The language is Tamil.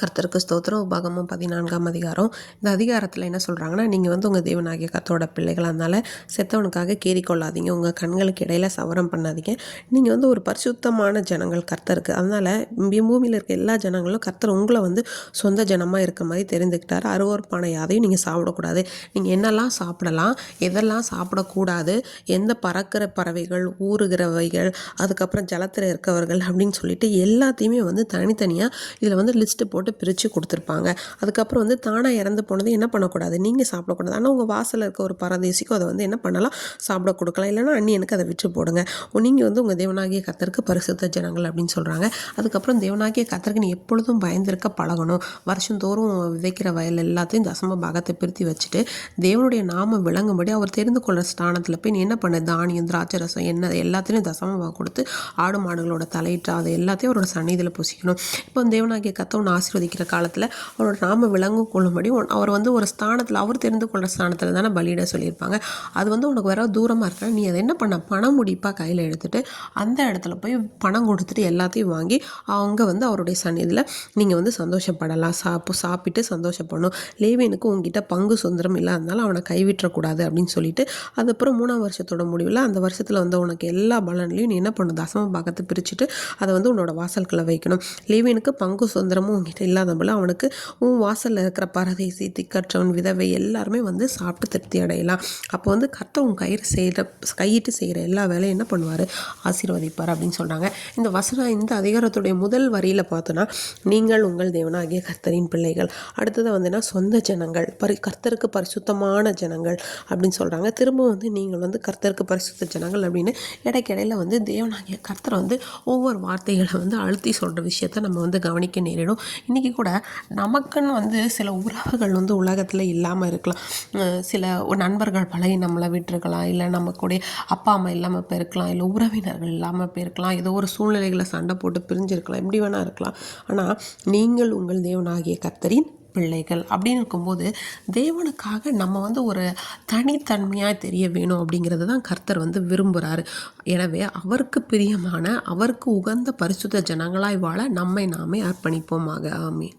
கர்த்தருக்கு ஸ்தோத்திரம். உபாகமம் 14ஆம் அதிகாரம். இந்த அதிகாரத்தில் என்ன சொல்கிறாங்கன்னா, நீங்கள் வந்து உங்கள் தேவனாகிய கர்த்தரோட பிள்ளைகள், அதனால் செத்தவனுக்காக கேறிக்கொள்ளாதீங்க, உங்கள் கண்களுக்கு இடையில சவரம் பண்ணாதீங்க. நீங்கள் வந்து ஒரு பரிசுத்தமான ஜனங்கள் கர்த்தருக்கு. அதனால் பூமியில் இருக்க எல்லா ஜனங்களும் கர்த்தர் உங்களை வந்து சொந்த ஜனமாக இருக்க மாதிரி தெரிந்துக்கிட்டார். அருவருப்பான யாதையும் நீங்கள் சாப்பிடக்கூடாது. நீங்கள் என்னெல்லாம் சாப்பிடலாம், எதெல்லாம் சாப்பிடக்கூடாது, எந்த பறக்கிற பறவைகள், ஊறுகிறவைகள், அதுக்கப்புறம் ஜலத்தில் இருக்கவர்கள் அப்படின்னு சொல்லிட்டு எல்லாத்தையுமே வந்து தனித்தனியாக இதில் வந்து லிஸ்ட்டு போட்டு பிரித்து கொடுத்துருப்பாங்க. அதுக்கப்புறம் வந்து தானாக இறந்து போனது என்ன பண்ணக்கூடாது, நீங்கள் சாப்பிடக்கூடாது. ஆனால் உங்கள் வாசலில் இருக்க ஒரு பரதேசிக்கும் அதை வந்து என்ன பண்ணலாம், சாப்பிட கொடுக்கலாம். இல்லைனா அந்நியனுக்கு அதை விற்று போடுங்க. நீங்கள் வந்து உங்கள் தேவனாகிய கர்த்தருக்கு பரிசுத்த ஜனங்கள் அப்படின்னு சொல்கிறாங்க. அதுக்கப்புறம் தேவனாகிய கர்த்தருக்கு நீ எப்பொழுதும் பயந்திருக்க பழகணும். வருஷந்தோறும் விதைக்கிற வயல் எல்லாத்தையும் தசம பாகத்தை பிரித்து வச்சுட்டு தேவனுடைய நாமம் விளங்கும்படி அவர் தெரிந்து கொள்கிற ஸ்தானத்தில் போய் நீ என்ன பண்ண, தானியம், திராட்சை ரசம், எண்ணெய் எல்லாத்தையும் தசமமாக கொடுத்து ஆடு மாடுகளோட தலையிட்டு அதை எல்லாத்தையும் அவரோட சந்நிதியில் புசிக்கணும். இப்போ தேவனாகிய கர்த்தர் ஆசீர்வதிக்கிற காலத்தில் அவரோட நாம விளங்கும் கொள்ளும்படி அவர் வந்து ஒரு ஸ்தானத்தில், அவர் தெரிந்து கொள்கிற ஸ்தானத்தில் தானே பலியிட சொல்லியிருப்பாங்க. அது வந்து உனக்கு வேற தூரமாக இருக்கா, நீ அதை என்ன பண்ண, பணம் முடிப்பாக கையில் எடுத்துகிட்டு அந்த இடத்துல போய் பணம் கொடுத்துட்டு எல்லாத்தையும் வாங்கி அவங்க வந்து அவருடைய சந்நிதியில் நீங்கள் வந்து சந்தோஷப்படலாம். சாப்பிட்டு சந்தோஷப்படணும். லேவியனுக்கு உங்ககிட்ட பங்கு சுதந்திரம் இல்லாதனால அவனை கைவிட்டக்கூடாது அப்படின்னு சொல்லிட்டு, அதுக்கப்புறம் 3ஆம் வருஷத்தோட முடிவில் அந்த வருஷத்தில் வந்து உனக்கு எல்லா பலன்லையும் நீ என்ன பண்ணணும், தசம பாகத்தை பிரிச்சுட்டு அதை வந்து உன்னோட வாசல்களை வைக்கணும். லேவியனுக்கு பங்கு சுதந்திரமும் உங்ககிட்ட இல்லாத போல அவனுக்கு உன் வாசலில் இருக்கிற பரதேசி, திக்கற்றவன், விதவை எல்லாருமே வந்து சாப்பிட்டு திருப்தி அடையலாம். அப்போ வந்து கர்த்தர் உன் கையிட்டு செய்கிற எல்லா வேலையும் என்ன பண்ணுவார், ஆசீர்வதிப்பார் அப்படின்னு சொல்கிறாங்க. இந்த வசனம் இந்த அதிகாரத்துடைய முதல் வரியில் பார்த்தோன்னா, நீங்கள் உங்கள் தேவனாகிய கர்த்தரின் பிள்ளைகள். அடுத்தது வந்துன்னா சொந்த ஜனங்கள், கர்த்தருக்கு பரிசுத்தமான ஜனங்கள் அப்படின்னு சொல்கிறாங்க. திரும்ப வந்து நீங்கள் வந்து கர்த்தருக்கு பரிசுத்த ஜனங்கள் அப்படின்னு இடைக்கிடையில் வந்து தேவனாகிய கர்த்தர் வந்து ஒவ்வொரு வார்த்தைகளை வந்து அழுத்தி சொல்கிற விஷயத்த நம்ம வந்து கவனிக்க நேரிடும். இன்றைக்கி கூட நமக்குன்னு வந்து சில உறவுகள் வந்து உலகத்தில் இல்லாமல் இருக்கலாம். சில நண்பர்கள் பழகி நம்மளை விட்டுருக்கலாம், இல்லை நம்ம கூட அப்பா அம்மா இல்லாமல் போயிருக்கலாம், இல்லை உறவினர்கள் இல்லாமல் போயிருக்கலாம், ஏதோ ஒரு சூழ்நிலைகளை சண்டை போட்டு பிரிஞ்சிருக்கலாம், எப்படி வேணால் இருக்கலாம். ஆனால் நீங்கள் உங்கள் தேவனாகிய கர்த்தரின் பிள்ளைகள் அப்படின்னு இருக்கும்போது தேவனுக்காக நம்ம வந்து ஒரு தனித்தன்மையாக தெரிய வேணும் அப்படிங்கிறது தான் கர்த்தர் வந்து விரும்புகிறாரு. எனவே அவருக்கு பிரியமான, அவருக்கு உகந்த பரிசுத்த ஜனங்களாய் வாழ நம்மை நாமே அர்ப்பணிப்போமாக. ஆமென்.